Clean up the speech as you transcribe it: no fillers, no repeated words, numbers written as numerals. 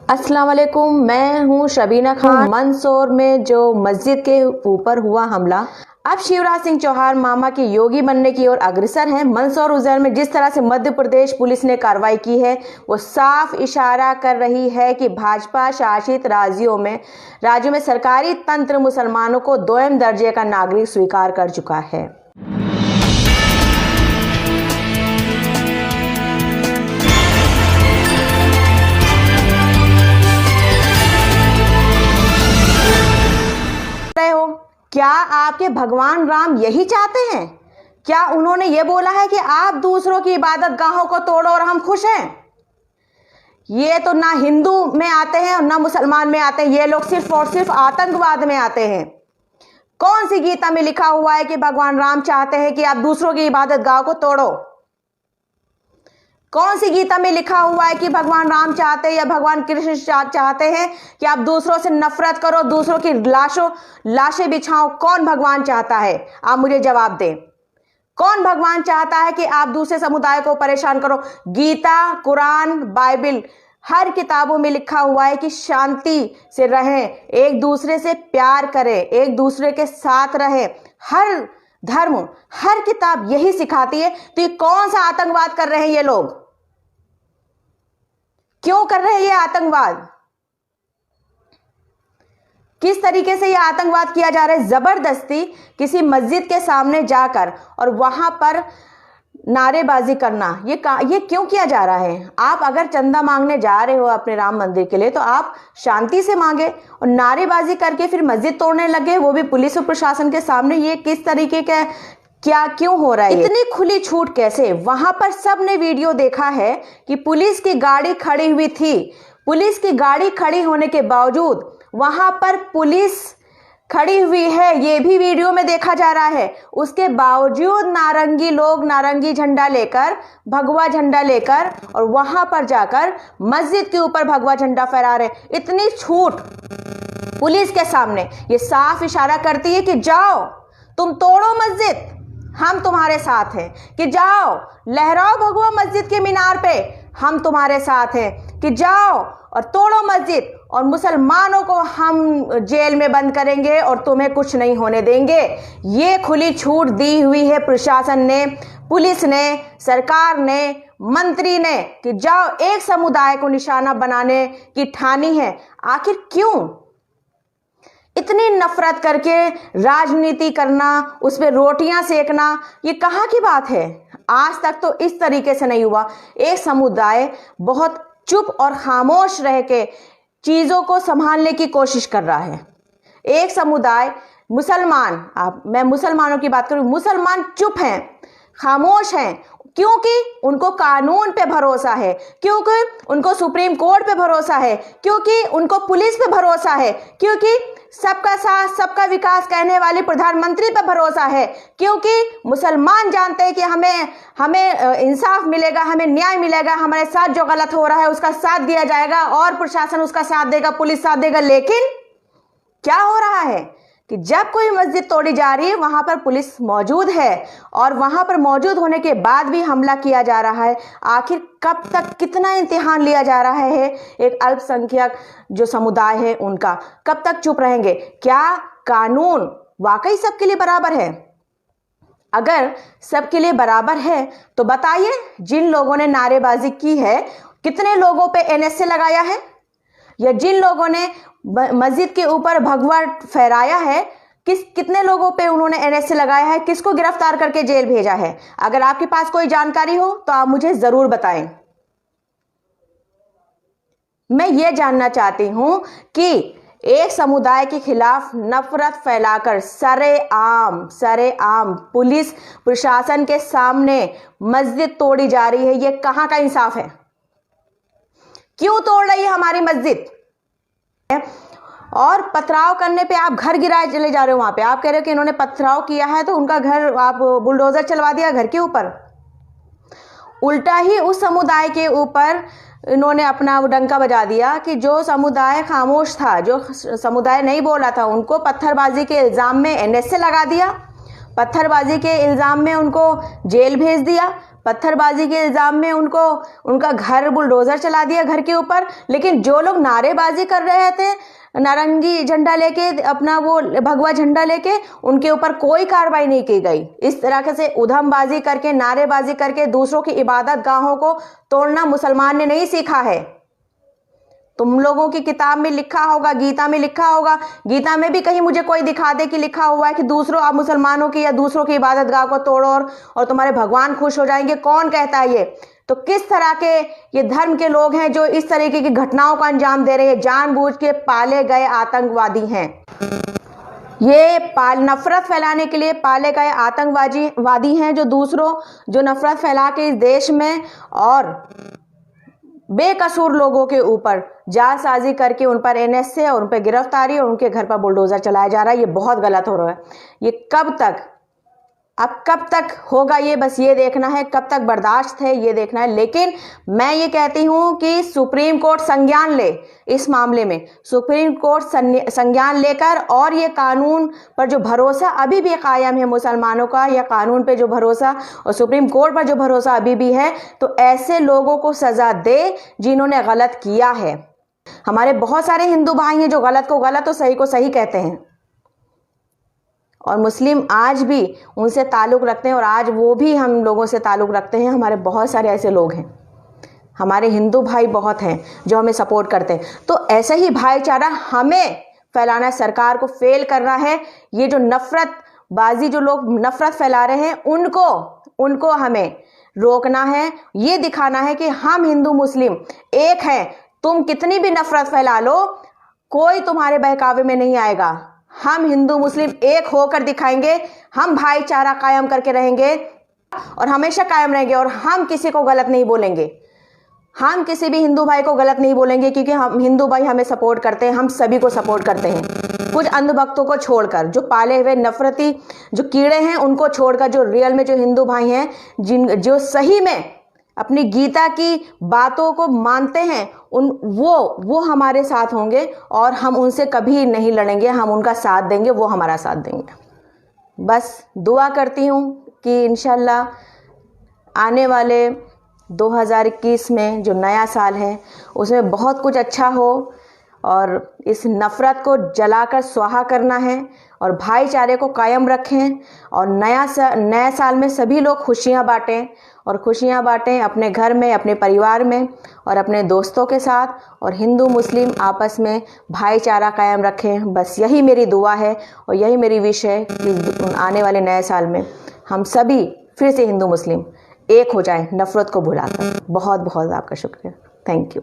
अस्सलाम वालेकुम, मैं हूँ शबीना खान। मंदसौर में जो मस्जिद के ऊपर हुआ हमला, अब शिवराज सिंह चौहान मामा के योगी बनने की ओर अग्रसर हैं। मंदसौर उज्जैन में जिस तरह से मध्य प्रदेश पुलिस ने कार्रवाई की है, वो साफ इशारा कर रही है कि भाजपा शासित राज्यों में सरकारी तंत्र मुसलमानों को दोयम दर्जे का नागरिक स्वीकार कर चुका है। क्या आपके भगवान राम यही चाहते हैं? क्या उन्होंने ये बोला है कि आप दूसरों की इबादत गाहों को तोड़ो और हम खुश हैं? ये तो ना हिंदू में आते हैं और ना मुसलमान में आते हैं, ये लोग सिर्फ और सिर्फ आतंकवाद में आते हैं। कौन सी गीता में लिखा हुआ है कि भगवान राम चाहते हैं कि आप दूसरों की इबादत गाह को तोड़ो? कौन सी गीता में लिखा हुआ है कि भगवान राम चाहते हैं या भगवान कृष्ण चाहते हैं कि आप दूसरों से नफरत करो, दूसरों की लाशें बिछाओ? कौन भगवान चाहता है? आप मुझे जवाब दें। कौन भगवान चाहता है कि आप दूसरे समुदाय को परेशान करो? गीता, कुरान, बाइबल, हर किताबों में लिखा हुआ है कि शांति से रहें, एक दूसरे से प्यार करें, एक दूसरे के साथ रहें। हर धर्म, हर किताब यही सिखाती है। तो ये कौन सा आतंकवाद कर रहे हैं ये लोग? क्यों कर रहे हैं ये आतंकवाद? किस तरीके से ये आतंकवाद किया जा रहा है? जबरदस्ती किसी मस्जिद के सामने जाकर और वहां पर नारेबाजी करना, ये क्यों किया जा रहा है? आप अगर चंदा मांगने जा रहे हो अपने राम मंदिर के लिए, तो आप शांति से मांगे, और नारेबाजी करके फिर मस्जिद तोड़ने लगे, वो भी पुलिस और प्रशासन के सामने। ये किस तरीके का, क्यों हो रहा है? इतनी खुली छूट कैसे? वहां पर सबने वीडियो देखा है कि पुलिस की गाड़ी खड़ी हुई थी। पुलिस की गाड़ी खड़ी होने के बावजूद वहां पर पुलिस खड़ी हुई है, ये भी वीडियो में देखा जा रहा है। उसके बावजूद लोग नारंगी झंडा लेकर, भगवा झंडा लेकर, और वहां पर जाकर मस्जिद के ऊपर भगवा झंडा फहरा रहे। इतनी छूट पुलिस के सामने, ये साफ इशारा करती है कि जाओ तुम तोड़ो मस्जिद, हम तुम्हारे साथ हैं। कि जाओ लहराओ भगवा मस्जिद के मीनार पे, हम तुम्हारे साथ हैं। कि जाओ और तोड़ो मस्जिद, और मुसलमानों को हम जेल में बंद करेंगे और तुम्हें कुछ नहीं होने देंगे। ये खुली छूट दी हुई है प्रशासन ने, पुलिस ने, सरकार ने, मंत्री ने, कि जाओ एक समुदाय को निशाना बनाने की ठानी है। आखिर क्यों इतनी नफरत करके राजनीति करना, उस पर रोटियां सेकना, ये कहाँ की बात है? आज तक तो इस तरीके से नहीं हुआ। एक समुदाय बहुत चुप और खामोश रह के चीजों को संभालने की कोशिश कर रहा है। एक समुदाय मुसलमान, मैं मुसलमानों की बात करूं, मुसलमान चुप हैं, खामोश हैं, क्योंकि उनको कानून पे भरोसा है, क्योंकि उनको सुप्रीम कोर्ट पे भरोसा है, क्योंकि उनको पुलिस पे भरोसा है, क्योंकि सबका साथ सबका विकास कहने वाले प्रधानमंत्री पे भरोसा है, क्योंकि मुसलमान जानते हैं कि हमें इंसाफ मिलेगा, हमें न्याय मिलेगा, हमारे साथ जो गलत हो रहा है उसका साथ दिया जाएगा और प्रशासन उसका साथ देगा, पुलिस साथ देगा। लेकिन क्या हो रहा है कि जब कोई मस्जिद तोड़ी जा रही है, वहां पर पुलिस मौजूद है, और वहां पर मौजूद होने के बाद भी हमला किया जा रहा है। आखिर कब तक, कितना इम्तिहान लिया जा रहा है एक अल्पसंख्यक जो समुदाय है उनका? कब तक चुप रहेंगे? क्या कानून वाकई सबके लिए बराबर है? अगर सबके लिए बराबर है तो बताइए, जिन लोगों ने नारेबाजी की है, कितने लोगों पे एनएसए लगाया है? या जिन लोगों ने मस्जिद के ऊपर भगवा फहराया है, कितने लोगों पे उन्होंने एनएसए लगाया है? किसको गिरफ्तार करके जेल भेजा है? अगर आपके पास कोई जानकारी हो तो आप मुझे जरूर बताएं। मैं ये जानना चाहती हूं कि एक समुदाय के खिलाफ नफरत फैलाकर सरेआम पुलिस प्रशासन के सामने मस्जिद तोड़ी जा रही है, ये कहां का इंसाफ है? क्यों तोड़ रही है हमारी मस्जिद? और पथराव करने पे आप घर गिराए चले जा रहे हो। वहां पे आप कह रहे हो कि इन्होंने पथराव किया है तो उनका घर, आप बुलडोजर चलवा दिया घर के ऊपर। उल्टा ही उस समुदाय के ऊपर इन्होंने अपना डंका बजा दिया कि जो समुदाय खामोश था, जो समुदाय नहीं बोला था, उनको पत्थरबाजी के इल्जाम में एनएसए लगा दिया, पत्थरबाजी के इल्जाम में उनको जेल भेज दिया, पत्थरबाजी के इल्ज़ाम में उनका घर बुलडोज़र चला दिया घर के ऊपर। लेकिन जो लोग नारेबाजी कर रहे थे नारंगी झंडा लेके, अपना वो भगवा झंडा लेके, उनके ऊपर कोई कार्रवाई नहीं की गई। इस तरह से उधमबाजी करके, नारेबाजी करके दूसरों की इबादत गाहों को तोड़ना मुसलमान ने नहीं सीखा है। तुम लोगों की किताब में लिखा होगा, गीता में लिखा होगा, गीता में भी कहीं मुझे कोई दिखा दे कि लिखा हुआ है कि दूसरों, आप मुसलमानों की या दूसरों की इबादत गाह को तोड़ो और तुम्हारे भगवान खुश हो जाएंगे। कौन कहता है ये? तो किस तरह के ये धर्म के लोग हैं जो इस तरीके की घटनाओं का अंजाम दे रहे हैं? जानबूझ के पाले गए आतंकवादी हैं ये। नफरत फैलाने के लिए पाले गए आतंकवादी हैं जो नफरत फैला के इस देश में और बेकसूर लोगों के ऊपर जालसाजी करके उन पर एनएसए और उन पर गिरफ्तारी और उनके घर पर बुलडोजर चलाया जा रहा है। ये बहुत गलत हो रहा है। ये कब तक होगा ये बस ये देखना है, कब तक बर्दाश्त है ये देखना है। लेकिन मैं ये कहती हूं कि सुप्रीम कोर्ट संज्ञान ले इस मामले में। सुप्रीम कोर्ट संज्ञान लेकर और ये कानून पर जो भरोसा अभी भी कायम है मुसलमानों का, या कानून पे जो भरोसा और सुप्रीम कोर्ट पर जो भरोसा अभी भी है, तो ऐसे लोगों को सजा दे जिन्होंने गलत किया है। हमारे बहुत सारे हिंदू भाई हैं जो गलत को गलत और सही को सही कहते हैं, और मुस्लिम आज भी उनसे ताल्लुक़ रखते हैं और आज वो भी हम लोगों से ताल्लुक़ रखते हैं। हमारे बहुत सारे ऐसे लोग हैं, हमारे हिंदू भाई बहुत हैं जो हमें सपोर्ट करते हैं। तो ऐसा ही भाईचारा हमें फैलाना है, सरकार को फेल करना है। ये जो नफरतबाजी, जो लोग नफरत फैला रहे हैं, उनको हमें रोकना है। ये दिखाना है कि हम हिंदू मुस्लिम एक हैं। तुम कितनी भी नफरत फैला लो, कोई तुम्हारे बहकावे में नहीं आएगा। हम हिंदू मुस्लिम एक होकर दिखाएंगे, हम भाईचारा कायम करके रहेंगे और हमेशा कायम रहेंगे। और हम किसी को गलत नहीं बोलेंगे, हम किसी भी हिंदू भाई को गलत नहीं बोलेंगे, क्योंकि हम हिंदू भाई हमें सपोर्ट करते हैं, हम सभी को सपोर्ट करते हैं। कुछ अंधभक्तों को छोड़कर, जो पाले हुए नफरती जो कीड़े हैं उनको छोड़कर, जो रियल में जो हिंदू भाई हैं, जो सही में अपनी गीता की बातों को मानते हैं, वो हमारे साथ होंगे और हम उनसे कभी नहीं लड़ेंगे, हम उनका साथ देंगे, वो हमारा साथ देंगे। बस दुआ करती हूँ कि इंशाल्लाह आने वाले 2021 में जो नया साल है उसमें बहुत कुछ अच्छा हो और इस नफ़रत को जलाकर स्वाहा करना है और भाईचारे को कायम रखें और नए साल में सभी लोग खुशियाँ बांटें अपने घर में, अपने परिवार में और अपने दोस्तों के साथ, और हिंदू मुस्लिम आपस में भाईचारा कायम रखें। बस यही मेरी दुआ है और यही मेरी विश है कि आने वाले नए साल में हम सभी फिर से हिंदू मुस्लिम एक हो जाएं, नफ़रत को भुलाकर। बहुत बहुत आपका शुक्रिया। Thank you.